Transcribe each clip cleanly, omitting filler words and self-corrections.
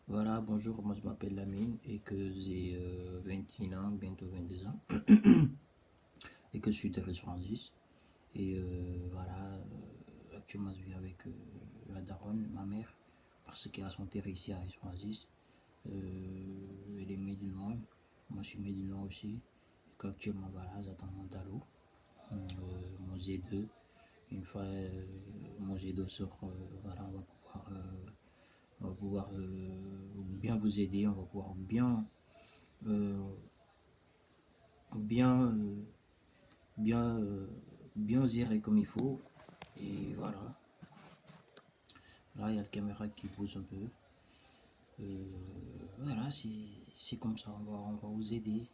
Voilà, bonjour, moi je m'appelle Lamine et que j'ai 21 ans, bientôt 22 ans, et que je suis de Francis. Et voilà, actuellement je vis avec la daronne, ma mère, parce qu'elle a son terre ici à Francis. Elle est musulmane, moi je suis musulman aussi. Et qu'actuellement, voilà, j'attends mon DALO, mon G2. Une fois mon G2 sort, voilà, on va pouvoir bien vous aider, on va pouvoir euh, bien, bien, bien gérer comme il faut. Et voilà. Là, il y a la caméra qui bouge un peu. Voilà, c'est comme ça. On va vous aider.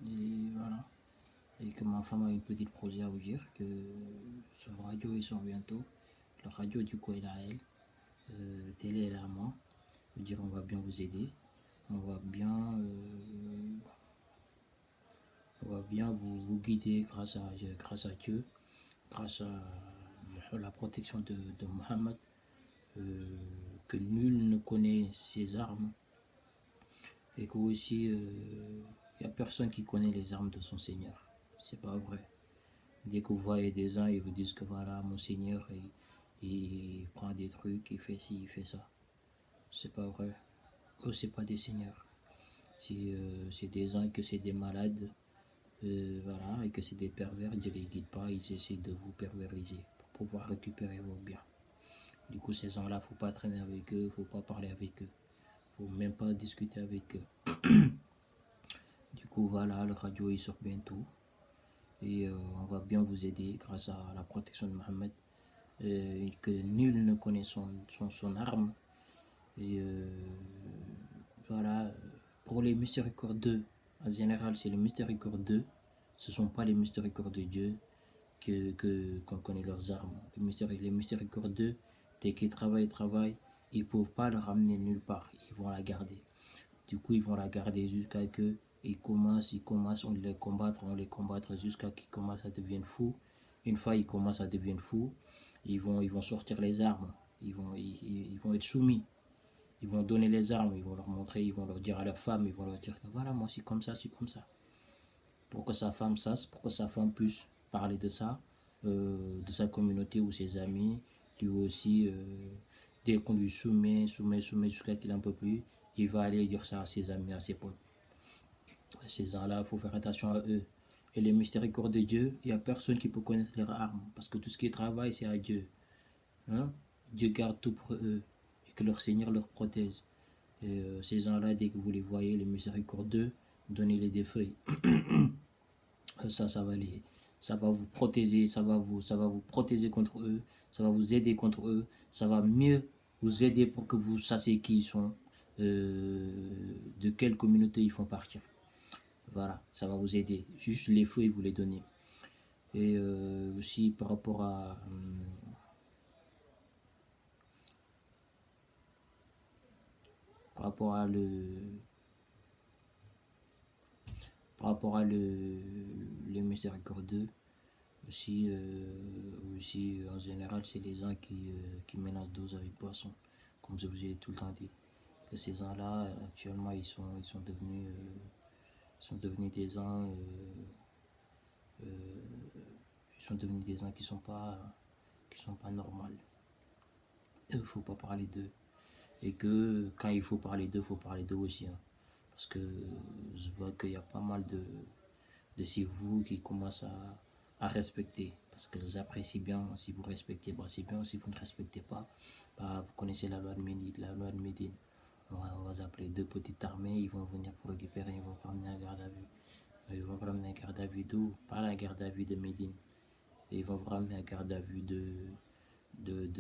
Et voilà. Et que ma femme a une petite projet à vous dire que son radio il sort bientôt. Le radio du coup est à elle. Le télé est à moi. Je veux dire, on va bien vous aider. On va bien, on va bien vous guider grâce à Dieu, grâce à la protection de Mohammed, que nul ne connaît ses armes et que aussi il n'y a personne qui connaît les armes de son Seigneur. C'est pas vrai. Dès que vous voyez des gens, ils vous disent que voilà, mon Seigneur, il prend des trucs, il fait ci, il fait ça. C'est pas vrai. Eux, c'est pas des seigneurs. C'est des gens que c'est des malades, voilà, et que c'est des pervers. Dieu les guide pas, ils essaient de vous perverser pour pouvoir récupérer vos biens. Du coup, ces gens-là, faut pas traîner avec eux, faut pas parler avec eux, faut même pas discuter avec eux. Du coup, voilà, le radio il sort bientôt et on va bien vous aider grâce à la protection de Mohammed, que nul ne connaît son arme. Et voilà, pour les miséricordieux, en général, c'est les miséricordieux, ce ne sont pas les miséricordieux de Dieu qu'on connaît leurs armes. Les miséricordieux, dès qu'ils travaillent, ils ne peuvent pas le ramener nulle part, ils vont la garder. Du coup, ils vont la garder jusqu'à que ils commencent, on les combattre jusqu'à qu'ils commencent à devenir fous. Une fois ils commencent à devenir fous, ils vont sortir les armes, ils vont être soumis, ils vont donner les armes, ils vont leur montrer, ils vont leur dire à leur femme, ils vont leur dire que voilà, moi c'est comme ça. Pour que sa femme sache, pour que sa femme puisse parler de ça, de sa communauté ou ses amis, lui aussi, dès qu'on lui soumet jusqu'à qu'il n'en peut plus, il va aller dire ça à ses amis, à ses potes. Ces gens-là, il faut faire attention à eux. Et les miséricordes de Dieu, il n'y a personne qui peut connaître leurs armes. Parce que tout ce qui est travail, c'est à Dieu. Hein? Dieu garde tout pour eux. Et que leur Seigneur leur protège. Et ces gens-là, dès que vous les voyez, les miséricordieux, donnez-les des feuilles. Ça va vous protéger, ça va vous protéger contre eux, ça va vous aider contre eux, ça va mieux vous aider pour que vous sachiez qui ils sont, de quelle communauté ils font partir. Voilà, ça va vous aider. Juste les feuilles, vous les donnez. Et aussi par rapport à les miséricordieux, aussi en général, c'est les gens qui mélangent dose avec poisson, comme je vous ai tout le temps dit. Que ces gens-là, actuellement, sont devenus des gens, ils sont devenus des gens qui sont pas normaux. Il ne faut pas parler d'eux. Et que quand il faut parler d'eux, il faut parler d'eux aussi. Hein. Parce que je vois qu'il y a pas mal de chez vous qui commencent à respecter. Parce que j'apprécie bien. Si vous respectez, bah, c'est bien. Si vous ne respectez pas, bah, vous connaissez la loi de Médine. La loi de Médine. On va appeler deux petites armées. Ils vont venir pour récupérer. Ils vont ramener à garde à vue. Ils vont ramener à garde à vue d'où? Pas la garde à vue de Médine. Ils vont ramener à garde à vue de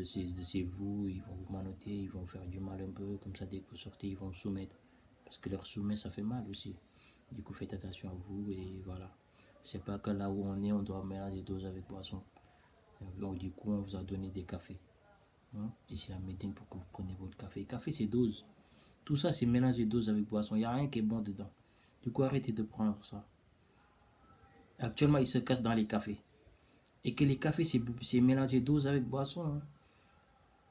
ces vous, ils vont vous manoter, ils vont faire du mal un peu, comme ça dès que vous sortez, ils vont vous soumettre. Parce que leur soumettre, ça fait mal aussi. Du coup, faites attention à vous et voilà. C'est pas que là où on est, on doit mélanger des doses avec boisson. Donc du coup, on vous a donné des cafés. Hein, ici à Médine pour que vous preniez votre café. Café, c'est dose. Tout ça, c'est mélanger dose avec boisson. Il n'y a rien qui est bon dedans. Du coup, arrêtez de prendre ça. Actuellement, ils se cassent dans les cafés. Et que les cafés, c'est mélanger dose avec boisson. Hein.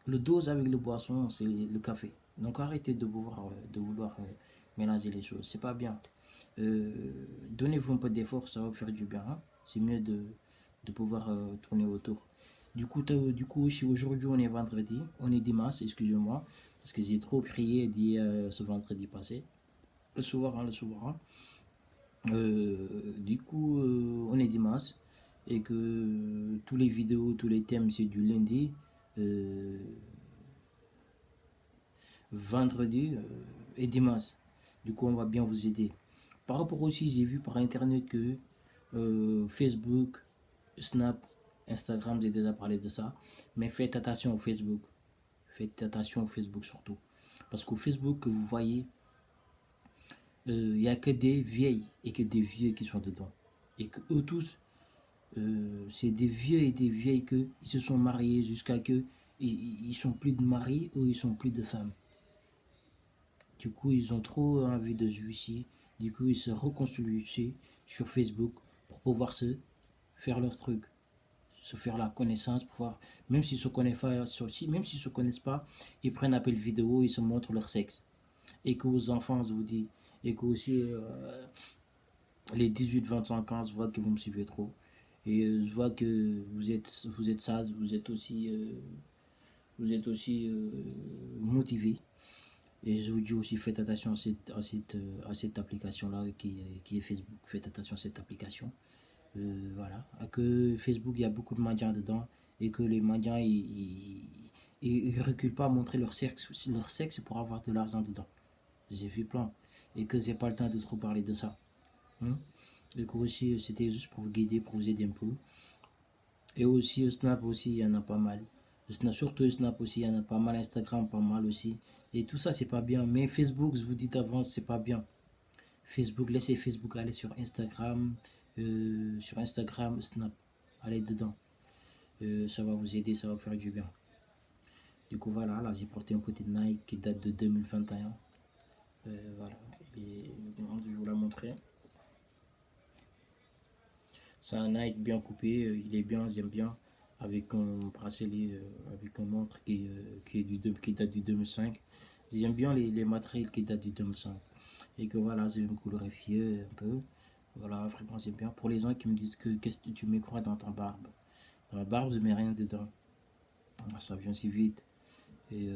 Le dose avec le boisson, c'est le café. Donc arrêtez de vouloir mélanger les choses. C'est pas bien. Euh, Donnez-vous un peu d'effort, ça va vous faire du bien, hein. C'est mieux de pouvoir tourner autour. Du coup, aujourd'hui on est vendredi, on est dimanche, excusez-moi, parce que j'ai trop prié dit ce vendredi passé. Le soir, hein, le soir, hein. On est dimanche et que tous les vidéos, tous les thèmes, c'est du lundi, euh, vendredi et dimanche. Du coup, on va bien vous aider. Par rapport aussi, j'ai vu par internet que Facebook, Snap, Instagram, j'ai déjà parlé de ça. Mais faites attention au Facebook. Faites attention au Facebook surtout. Parce qu'au Facebook, vous voyez, il n'y a que des vieilles et que des vieux qui sont dedans. Et que eux tous, c'est des vieux et des vieilles que ils se sont mariés jusqu'à que ils sont plus de maris ou ils sont plus de femmes. Du coup, ils ont trop envie de se suicider. Du coup, ils se reconstruisent sur Facebook pour pouvoir se faire leur truc, se faire la connaissance, pouvoir, même s'ils se connaissent pas, même s'ils se connaissent pas, ils prennent appel vidéo, ils se montrent leur sexe. Et que aux enfants, je vous dis, et que aussi les 18, 25 ans, je vois que vous me suivez trop. Et je vois que vous êtes sage, vous êtes aussi motivé. Et je vous dis aussi, faites attention à cette application-là qui est Facebook. Faites attention à cette application. Voilà. Que Facebook, il y a beaucoup de mendiants dedans. Et que les mendiants, ils reculent pas à montrer leur sexe pour avoir de l'argent dedans. J'ai vu plein. Et que j'ai pas le temps de trop parler de ça. Hein. Et que aussi, c'était juste pour vous guider, pour vous aider un peu. Et aussi, Snap aussi, il y en a pas mal. Surtout Snap aussi, il y en a pas mal. Instagram, pas mal aussi. Et tout ça, c'est pas bien. Mais Facebook, je vous dis d'avance, c'est pas bien. Facebook, laissez Facebook aller sur Instagram, Snap. Allez dedans. Ça va vous aider, ça va vous faire du bien. Du coup, voilà, là, j'ai porté un côté de Nike qui date de 2021. Voilà. Et je vous la montrer. C'est un Nike bien coupé, il est bien, j'aime bien, avec un bracelet, avec un montre qui date du 2005. J'aime bien les matériels qui datent du 2005. Et que voilà, j'ai une colorifié un peu. Voilà, vraiment c'est bien. Pour les gens qui me disent que qu'est-ce que tu mets quoi dans ta barbe? Dans la barbe, je mets rien dedans. Ça vient si vite. Et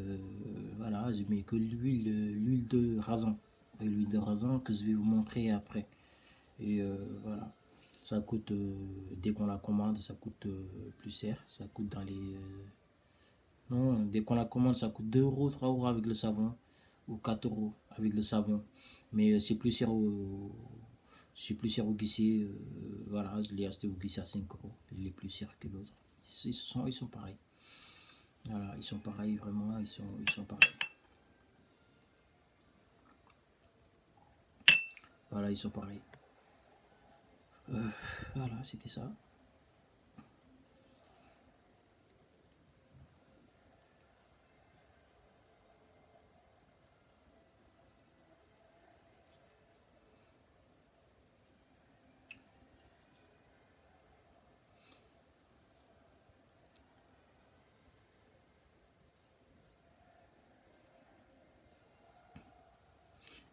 voilà, je mets que l'huile de raisin. Et l'huile de raisin que je vais vous montrer après. Et voilà. Ça coûte, dès qu'on la commande, ça coûte plus cher. Ça coûte dans les. Non, dès qu'on la commande, ça coûte 2 euros, 3 euros avec le savon. Ou 4 euros avec le savon. Mais c'est plus cher au guichet. Voilà, je l'ai acheté au guichet à 5 euros. Il est plus cher que l'autre. Ils sont pareils. Voilà, ils sont pareils, vraiment, ils sont pareils. Voilà, ils sont pareils. Voilà, c'était ça.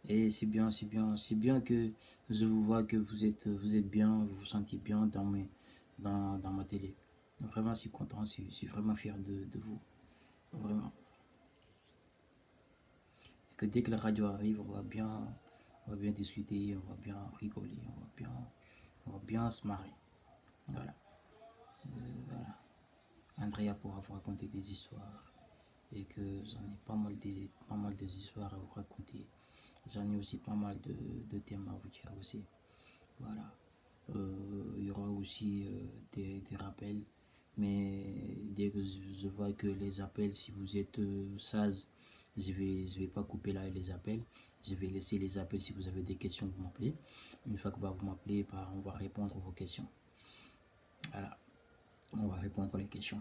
Et c'est bien, c'est bien, c'est bien que je vous vois que vous êtes bien, vous vous sentez bien dans ma télé. Vraiment, je suis content, je suis vraiment fier de vous. Vraiment. Et que dès que la radio arrive, on va bien discuter, on va bien rigoler, on va bien se marrer. Voilà. Voilà. Andrea pourra vous raconter des histoires et que j'en ai pas mal des histoires à vous raconter. J'en ai aussi pas mal de thèmes à vous dire aussi. Voilà. Il y aura aussi des rappels. Mais dès que je vois que les appels, si vous êtes sage, je vais pas couper là les appels. Je vais laisser les appels si vous avez des questions, vous m'appelez. Une fois que vous m'appelez, on va répondre à vos questions. Voilà. On va répondre aux questions.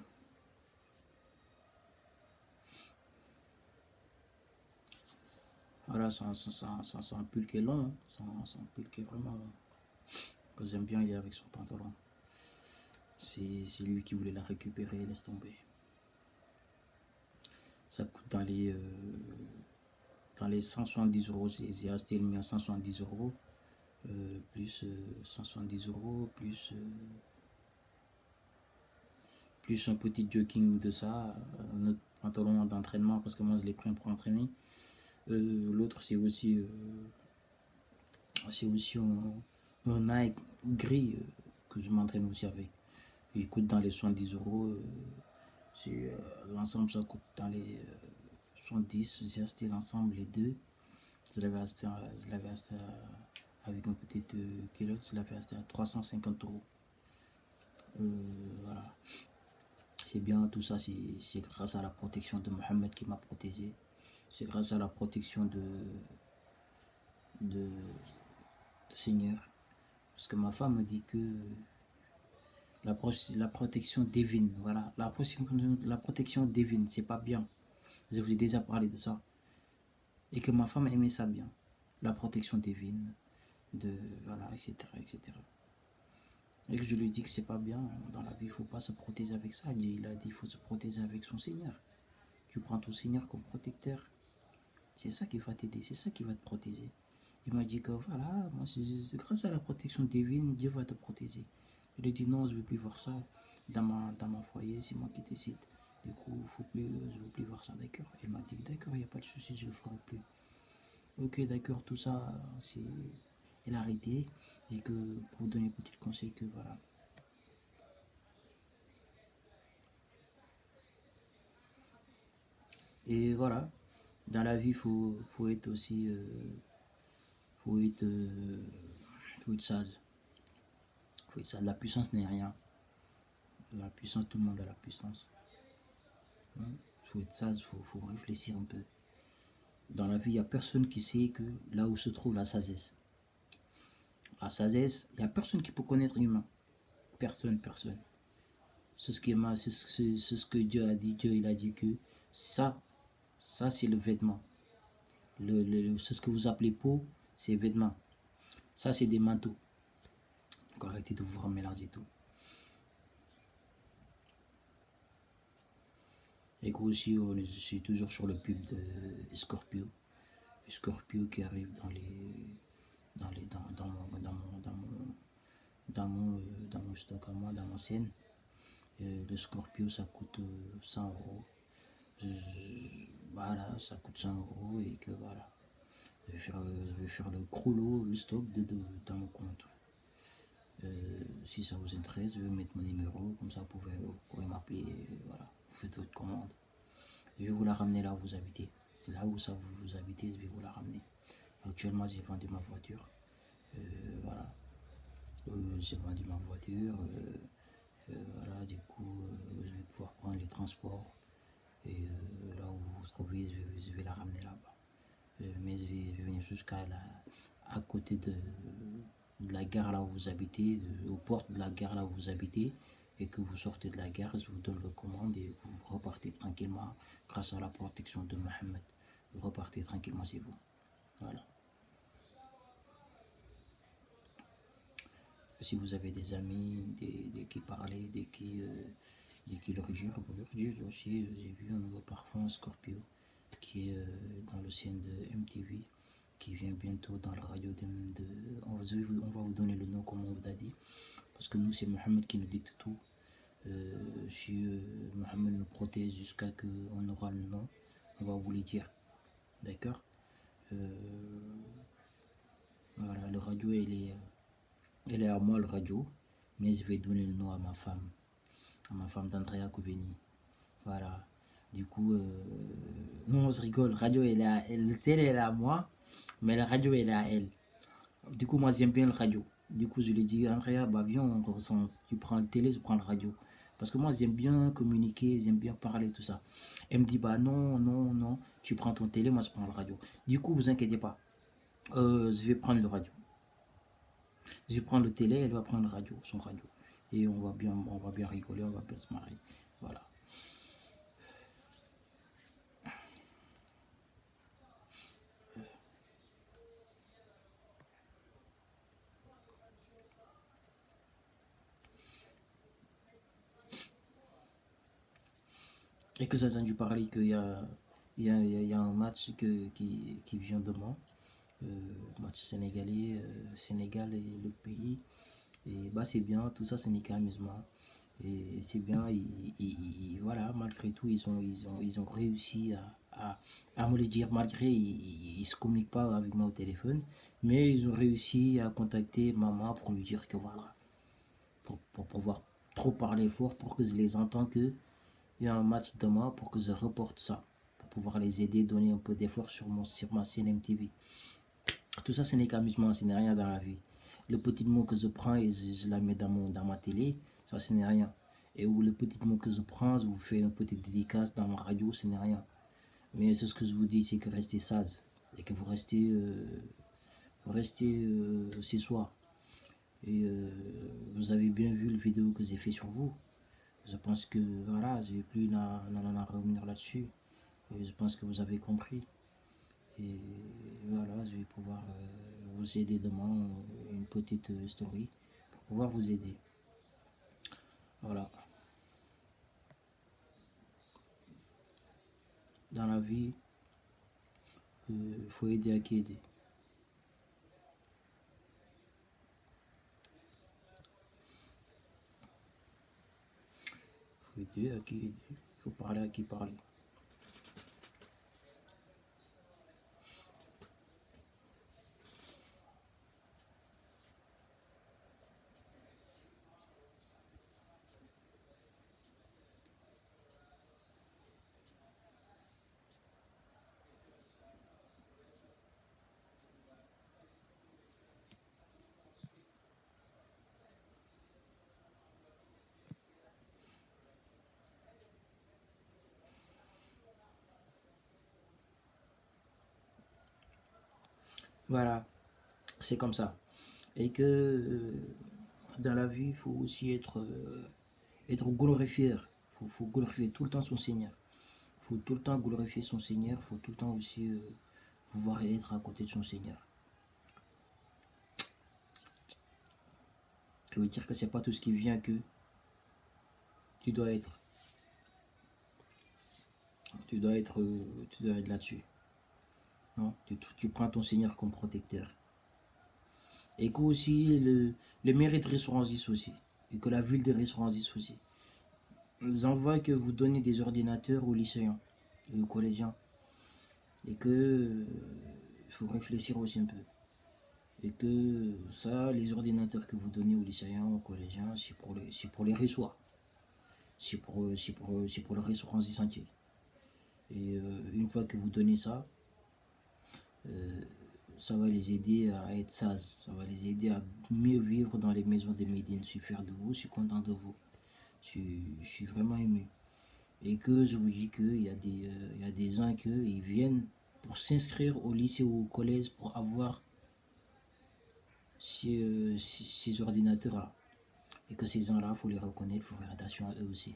Voilà, c'est un pull qui est long. Hein. C'est un pull qui est vraiment long. Que j'aime bien, il est avec son pantalon. C'est lui qui voulait la récupérer, laisse tomber. Ça coûte dans les 170 euros. J'ai acheté le mien à 170 euros. Plus 170 euros, plus un petit jogging de ça, un autre pantalon d'entraînement, parce que moi je l'ai pris pour entraîner. L'autre c'est aussi un Nike gris que je m'entraîne aussi avec. Il coûte dans les 70 euros. L'ensemble ça coûte dans les 70. J'ai acheté l'ensemble, les deux. Je l'avais acheté avec un petit culotte, je l'avais acheté à 350 euros. Voilà. C'est bien, tout ça, c'est grâce à la protection de Mohamed qui m'a protégé. C'est grâce à la protection de Seigneur. Parce que ma femme me dit que la protection divine, voilà, la protection divine, c'est pas bien. Je vous ai déjà parlé de ça. Et que ma femme aimait ça bien. La protection divine, voilà, etc., etc. Et que je lui dis que c'est pas bien. Dans la vie, il faut pas se protéger avec ça. Il a dit il faut se protéger avec son Seigneur. Tu prends ton Seigneur comme protecteur. C'est ça qui va t'aider, c'est ça qui va te protéger. Il m'a dit que voilà, moi, grâce à la protection divine, Dieu va te protéger. Je lui ai dit non, je ne veux plus voir ça dans ma foyer, c'est moi qui décide. Du coup, je ne veux plus voir ça, d'accord. Elle m'a dit d'accord, il n'y a pas de souci, je ne le ferai plus. Ok, d'accord, tout ça, elle a arrêté. Et que pour vous donner un petit conseil, que voilà. Et voilà, dans la vie, faut être aussi, faut être, faut être sage. Faut être sage. La puissance n'est rien. La puissance, tout le monde a la puissance. Faut être sage, faut réfléchir un peu. Dans la vie, il n'y a personne qui sait que là où se trouve la sagesse. La sagesse, il n'y a personne qui peut connaître l'humain. Personne, personne. C'est ce que Dieu a dit. Dieu, il a dit que ça c'est le vêtement. C'est ce que vous appelez peau, c'est vêtements. Ça, c'est des manteaux. Donc arrêtez de vous remélanger tout. Et aussi, je suis toujours sur le pub de Scorpio. Scorpio qui arrive dans mon stock à moi, dans ma scène. Le Scorpio, ça coûte 100 euros. Voilà, ça coûte 100 euros et que voilà. Je vais faire le gros lot, le stock dans mon compte. Si ça vous intéresse, je vais mettre mon numéro, comme ça vous pourrez m'appeler, voilà, vous faites votre commande. Je vais vous la ramener là où vous habitez. Là où ça vous habitez, je vais vous la ramener. Actuellement, j'ai vendu ma voiture. Voilà. J'ai vendu ma voiture. Voilà, du coup, je vais pouvoir prendre les transports. Et là où vous vous trouvez, je vais la ramener là-bas. Mais je vais venir à côté de la gare là où vous habitez, aux portes de la gare là où vous habitez, et que vous sortez de la gare, je vous donne vos commandes et vous repartez tranquillement grâce à la protection de Mohamed. Vous repartez tranquillement chez vous. Voilà. Si vous avez des amis, des qui parlaient, des qui leur dire aussi, j'ai vu un nouveau parfum Scorpio qui est dans le scène de MTV, qui vient bientôt dans la radio on va vous donner le nom comme on vous a dit, parce que nous c'est Mohamed qui nous dicte tout. Si Mohamed nous protège jusqu'à ce qu'on aura le nom, on va vous le dire, d'accord. Voilà, le radio elle est à moi le radio, mais je vais donner le nom à ma femme d'Andrea Couveni. Voilà. Du coup, non, je rigole. Radio, le télé, elle est à moi, mais la radio, elle est à elle. Du coup, moi, j'aime bien le radio. Du coup, je lui dis, Andrea, bah, viens, on recense. Tu prends le télé, je prends le radio. Parce que moi, j'aime bien communiquer, j'aime bien parler, tout ça. Elle me dit, bah, non, non, non, tu prends ton télé, moi, je prends le radio. Du coup, vous inquiétez pas. Je vais prendre le radio. Je vais prendre le télé, elle va prendre le radio, son radio. Et on va bien rigoler, on va bien se marrer. Voilà. Et que j'ai entendu parler qu'il y a, il y a un match qui vient demain. Match sénégalais, Sénégal et le pays. Et bah c'est bien, tout ça ce n'est qu'un amusement. Et c'est bien, voilà, malgré tout, ils ont réussi à me le dire, malgré ils ne se communiquent pas avec moi au téléphone, mais ils ont réussi à contacter maman pour lui dire que voilà, pour pouvoir trop parler fort, pour que je les entende que il y a un match demain, pour que je reporte ça, pour pouvoir les aider, donner un peu d'effort sur ma CNMTV. Tout ça, ce n'est qu'amusement, ce n'est rien dans la vie. Le petit mot que je prends et je la mets dans ma télé, ça, ce n'est rien. Et où le petit mot que je prends, je vous fais une petite dédicace dans ma radio, ce n'est rien. Mais c'est ce que je vous dis, c'est que restez sage et que vous restez ce soir. Et vous avez bien vu le vidéo que j'ai fait sur vous. Je pense que voilà, je ne vais plus en revenir là-dessus. Et je pense que vous avez compris. Et voilà, je vais pouvoir vous aider demain, une petite story pour pouvoir vous aider. Voilà. Dans la vie, il faut aider à qui aider. Il faut aider à qui aider. Il faut parler à qui parler. Voilà, c'est comme ça. Et que dans la vie, il faut aussi être glorifié. Faut glorifier tout le temps son Seigneur. Il faut tout le temps glorifier son Seigneur. Il faut tout le temps aussi pouvoir être à côté de son Seigneur. Ça veut dire que c'est pas tout ce qui vient que tu dois être. Tu dois être là-dessus. Non, tu prends ton Seigneur comme protecteur. Et que aussi le mérite ressortisse aussi. Et que la ville de ressortisse aussi. J'envoie que vous donnez des ordinateurs aux lycéens et aux collégiens. Et que il faut réfléchir aussi un peu. Et que ça, les ordinateurs que vous donnez aux lycéens, aux collégiens, c'est pour les ressoirs. C'est pour le ressortissant entier. Et une fois que vous donnez ça, ça va les aider à être sages, ça va les aider à mieux vivre dans les maisons de Médine. Je suis fier de vous, je suis content de vous. Je suis vraiment ému. Et que je vous dis qu'il y a des gens qui viennent pour s'inscrire au lycée ou au collège pour avoir ces ordinateurs-là. Et que ces gens-là, il faut les reconnaître, il faut faire attention à eux aussi.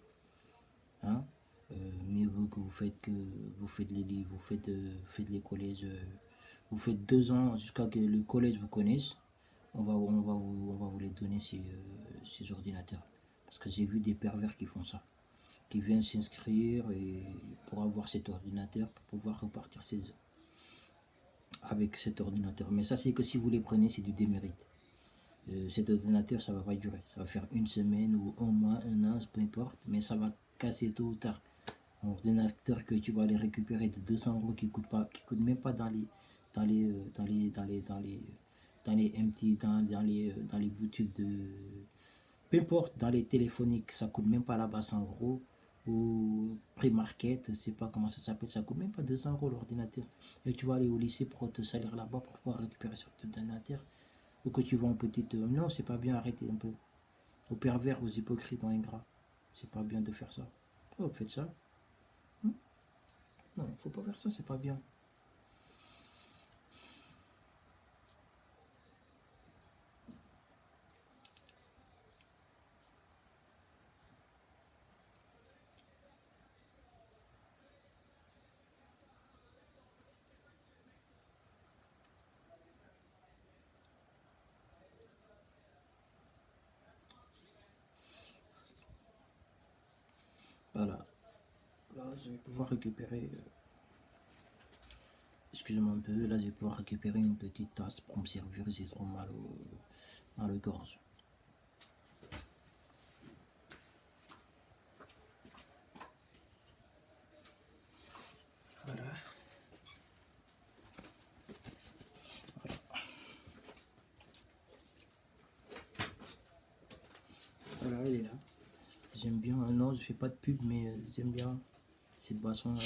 Hein? Mieux vaut que vous faites les livres, faites les collèges, vous faites 2 ans jusqu'à que le collège vous connaisse. On va vous les donner ces ordinateurs. Parce que j'ai vu des pervers qui font ça. Qui viennent s'inscrire et pour avoir cet ordinateur, pour pouvoir repartir avec cet ordinateur. Mais ça, c'est que si vous les prenez, c'est du démérite. Cet ordinateur, ça va pas durer. Ça va faire une semaine ou un mois, un an, peu importe. Mais ça va casser tôt ou tard. Un ordinateur que tu vas aller récupérer de 200 € qui coûte même pas dans les MT, dans les boutiques de, peu importe, dans les téléphoniques, ça coûte même pas là-bas 100 € ou prix market, je sais pas comment ça s'appelle, ça coûte même pas 200 € l'ordinateur. Et tu vas aller au lycée pour te salir là-bas pour pouvoir récupérer cet ordinateur. Ou que tu vas en petite. Non, c'est pas bien, arrêtez un peu. Aux pervers, aux hypocrites, aux ingrats. C'est pas bien de faire ça. Pourquoi vous faites ça? Non, faut pas faire ça, c'est pas bien. Voilà. Là, je vais pouvoir récupérer. Excusez-moi un peu, là je vais pouvoir récupérer une petite tasse pour me servir, j'ai trop mal à la gorge. Voilà. Voilà, elle est là. J'aime bien, non, je fais pas de pub, mais j'aime bien cette boisson-là.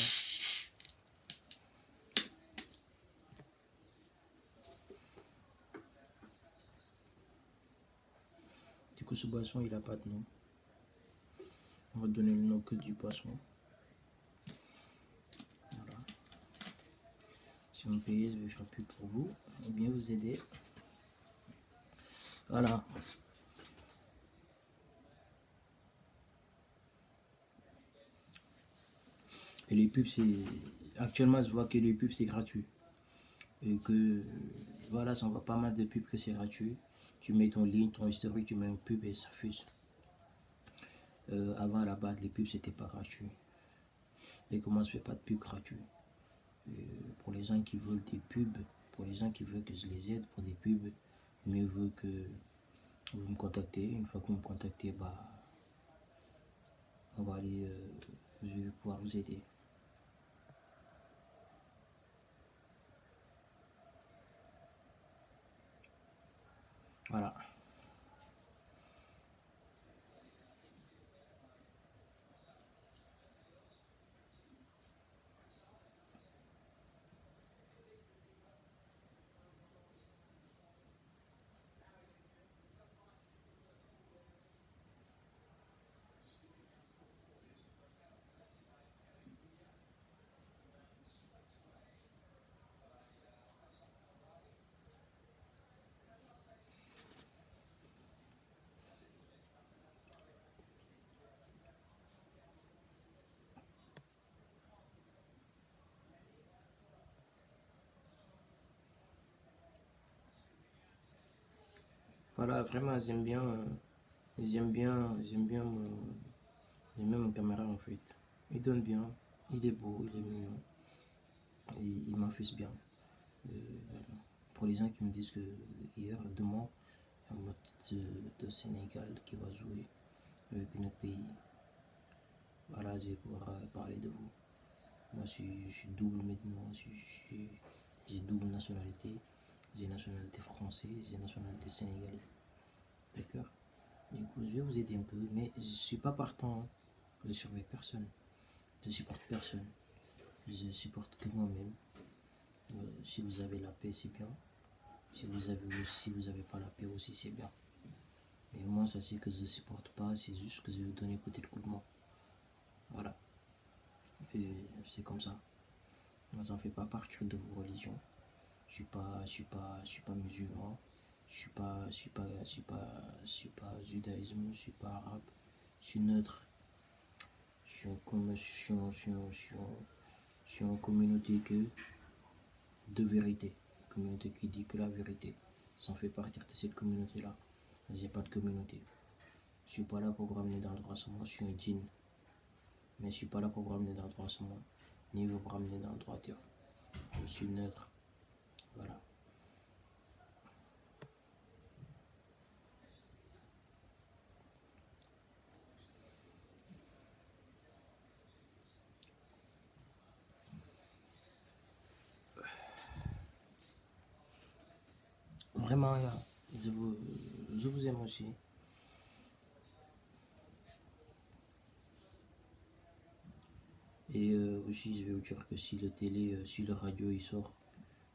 Du coup, ce boisson, il a pas de nom. On va donner le nom que du boisson. Voilà. Si vous me payez, je vais faire pub pour vous et bien vous aider. Voilà. Et les pubs, c'est. Actuellement, je vois que les pubs, c'est gratuit. Et que. Voilà, j'en vois pas mal de pubs que c'est gratuit. Tu mets ton ligne, ton historique, tu mets une pub et ça fuse. Avant, à la base, les pubs, c'était pas gratuit. Et comment je fais pas de pub gratuit? Pour les gens qui veulent des pubs, pour les gens qui veulent que je les aide pour des pubs, mieux vaut que vous me contactez. Une fois que vous me contactez, bah, on va aller, je vais pouvoir vous aider. Voilà. Voilà, vraiment, j'aime bien mon caméra en fait. Il donne bien, il est beau, il est mignon, il m'affiche bien. Voilà. Pour les gens qui me disent que hier, demain, il y a un match de Sénégal qui va jouer avec notre pays. Voilà, je vais pouvoir parler de vous. Moi, je suis double maintenant, j'ai double nationalité. J'ai nationalité française, j'ai nationalité sénégalaise. D'accord? Du coup, je vais vous aider un peu, mais je suis pas partant. Je surveille personne. Je supporte personne. Je supporte que moi-même. Si vous avez la paix, c'est bien. Si vous avez pas la paix aussi, c'est bien. Et moi, ça c'est que je supporte pas, c'est juste que je vais vous donner peut-être coup de main. Voilà. Et c'est comme ça. Moi, ça ne fait pas partie de vos religions. Je suis pas musulman. Je suis pas judaïsme. Je suis pas arabe. Je suis neutre. Je suis en communauté de vérité. Une communauté qui dit que la vérité. Ça fait partir de cette communauté-là. J'ai pas de communauté. Je suis pas là pour vous ramener dans le droit chemin. Je suis un djinn. Mais je suis pas là pour vous ramener dans le droit chemin. Ni vous ramener dans le droit terre. Je suis neutre. Voilà. Vraiment, je vous aime aussi. Et aussi, je vais vous dire que si le télé, si le radio il sort,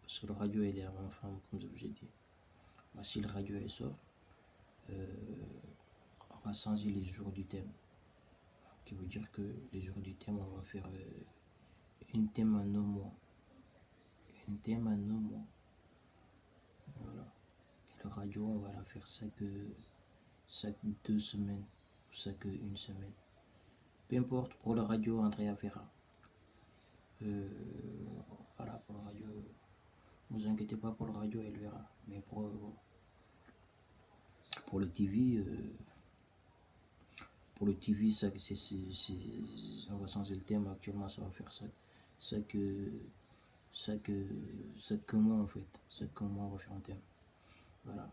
parce que le radio elle est avant femme, comme je vous ai dit. Bah, si le radio il sort, on va changer les jours du thème. Qui veut dire que les jours du thème, on va faire une thème en un mois. Une thème en un mois. Voilà. Le radio, on va la faire chaque 2 semaines ou chaque une semaine. Peu importe, pour la radio, Andrea verra. Voilà, pour la radio, ne vous inquiétez pas, pour la radio, elle verra. Mais pour le TV, pour le TV, ça, on va changer le thème. Actuellement, ça va faire ça. Ça que moi, en fait. Ça que moi, on va faire un thème. Voilà.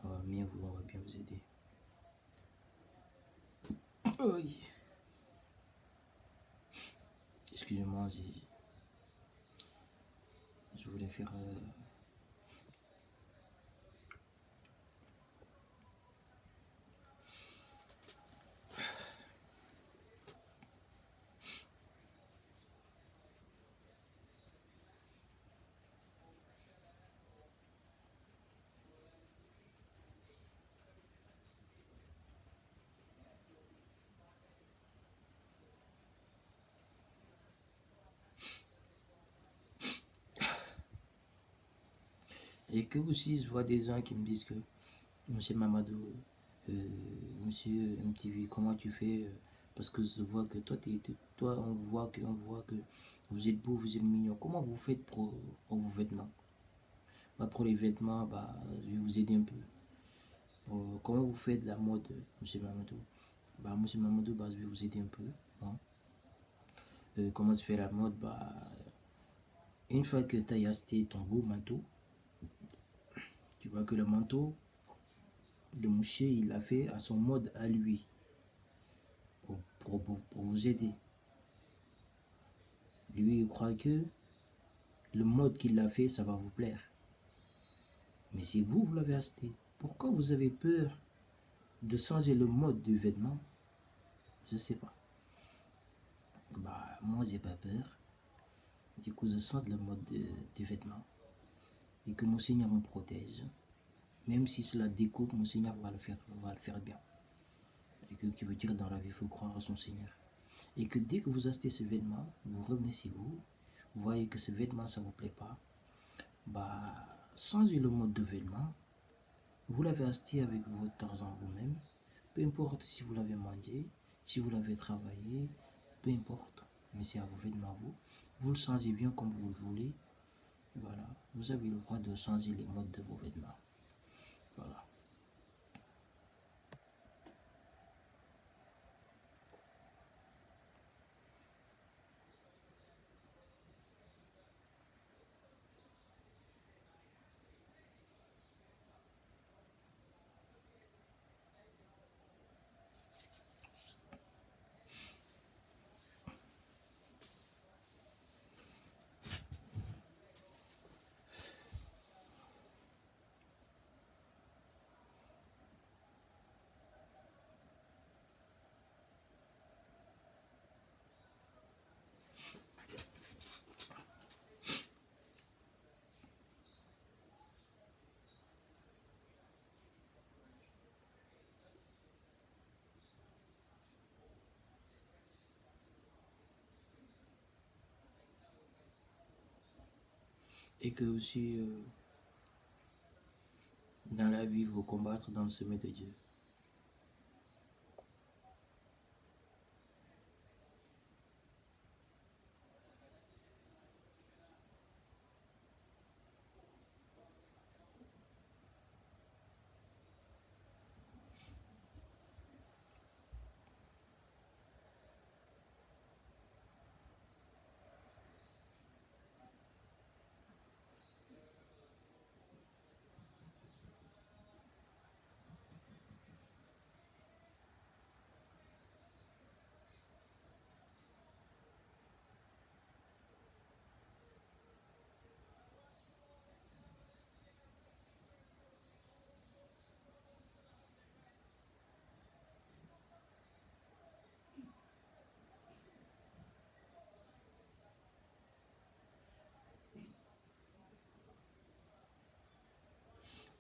On va bien vous aider. Oui. Excusez-moi, je voulais faire... Et que aussi, je vois des gens qui me disent que Monsieur Mamadou, Monsieur MTV, comment tu fais parce que je vois que toi, on voit que vous êtes beau, vous êtes mignon. Comment vous faites pour vos vêtements? Bah, pour les vêtements, bah, je vais vous aider un peu. Comment vous faites la mode, Monsieur Mamadou? Bah, Monsieur Mamadou, bah, je vais vous aider un peu. Hein. Comment tu fais la mode? Bah, une fois que tu as acheté ton beau manteau, tu vois que le manteau, le monsieur, il l'a fait à son mode à lui, pour vous aider. Lui, il croit que le mode qu'il a fait, ça va vous plaire. Mais si vous, vous l'avez acheté, pourquoi vous avez peur de changer le mode du vêtement? Je sais pas. Bah, moi, j'ai pas peur. Du coup, je change le mode du vêtement. Et que mon Seigneur me protège. Même si cela découpe, mon Seigneur va le faire bien. Et que, qui veut dire dans la vie, il faut croire à son Seigneur. Et que dès que vous achetez ce vêtement, vous revenez chez vous, vous voyez que ce vêtement, ça ne vous plaît pas, bah, changez le mode de vêtement. Vous l'avez acheté avec votre argent vous-même, peu importe si vous l'avez mangé, si vous l'avez travaillé, peu importe, mais c'est à vos vêtements vous. Vous le changez bien comme vous le voulez. Voilà, vous avez le droit de changer les modes de vos vêtements. Voilà. Et que aussi, dans la vie, vous combattre dans le sommet de Dieu.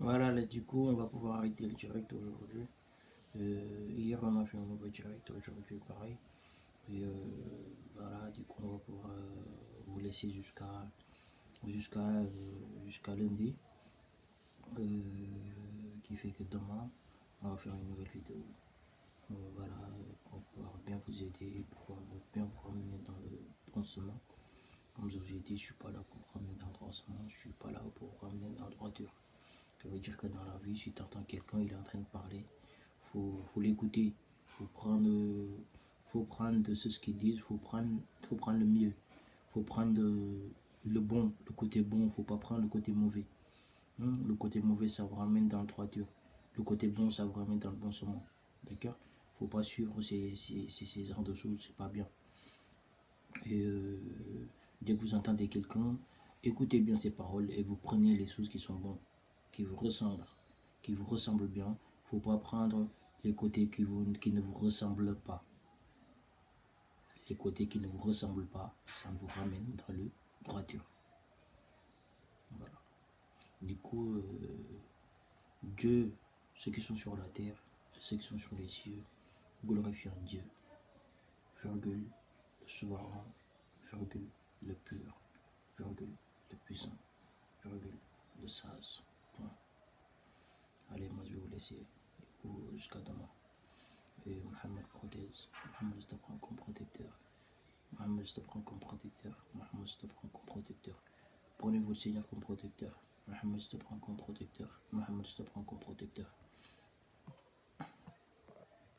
Voilà, là, du coup, on va pouvoir arrêter le direct aujourd'hui. Hier, on a fait un nouveau direct, aujourd'hui, pareil. Et voilà, du coup, on va pouvoir vous laisser jusqu'à jusqu'à lundi. Qui fait que demain, on va faire une nouvelle vidéo. Voilà, pour pouvoir bien vous aider, pour pouvoir bien vous ramener dans le pansement. Comme je vous ai dit, je suis pas là pour vous ramener dans le droit, je suis pas là pour vous ramener dans le droiture. Ça veut dire que dans la vie, si tu entends quelqu'un, il est en train de parler, faut l'écouter. faut prendre de ce qu'ils disent, faut prendre le mieux. Faut prendre le bon, le côté bon, faut pas prendre le côté mauvais. Le côté mauvais, ça vous ramène dans le droiture. Le côté bon, ça vous ramène dans le bon chemin. D'accord? Faut pas suivre ces genres de choses, c'est pas bien. Et dès que vous entendez quelqu'un, écoutez bien ses paroles et vous prenez les choses qui sont bonnes, qui vous ressemblent bien. Faut pas prendre les côtés qui ne vous ressemblent pas. Les côtés qui ne vous ressemblent pas, ça vous ramène dans le droiture. Voilà. Du coup, Dieu, ceux qui sont sur la terre, ceux qui sont sur les cieux, glorifient Dieu, virgule, le souverain, virgule, le pur, virgule, le puissant, virgule, le sage. Point. Allez, moi je vais vous laisser. Du coup, jusqu'à demain. Et Mohamed protège. Mohamed, je te prends comme protecteur. Mohamed, je te prends comme protecteur. Mohamed, je te prends comme protecteur. Prenez-vous le Seigneur comme protecteur. Mohamed, je te prends comme protecteur. Mohamed, je te prends comme protecteur.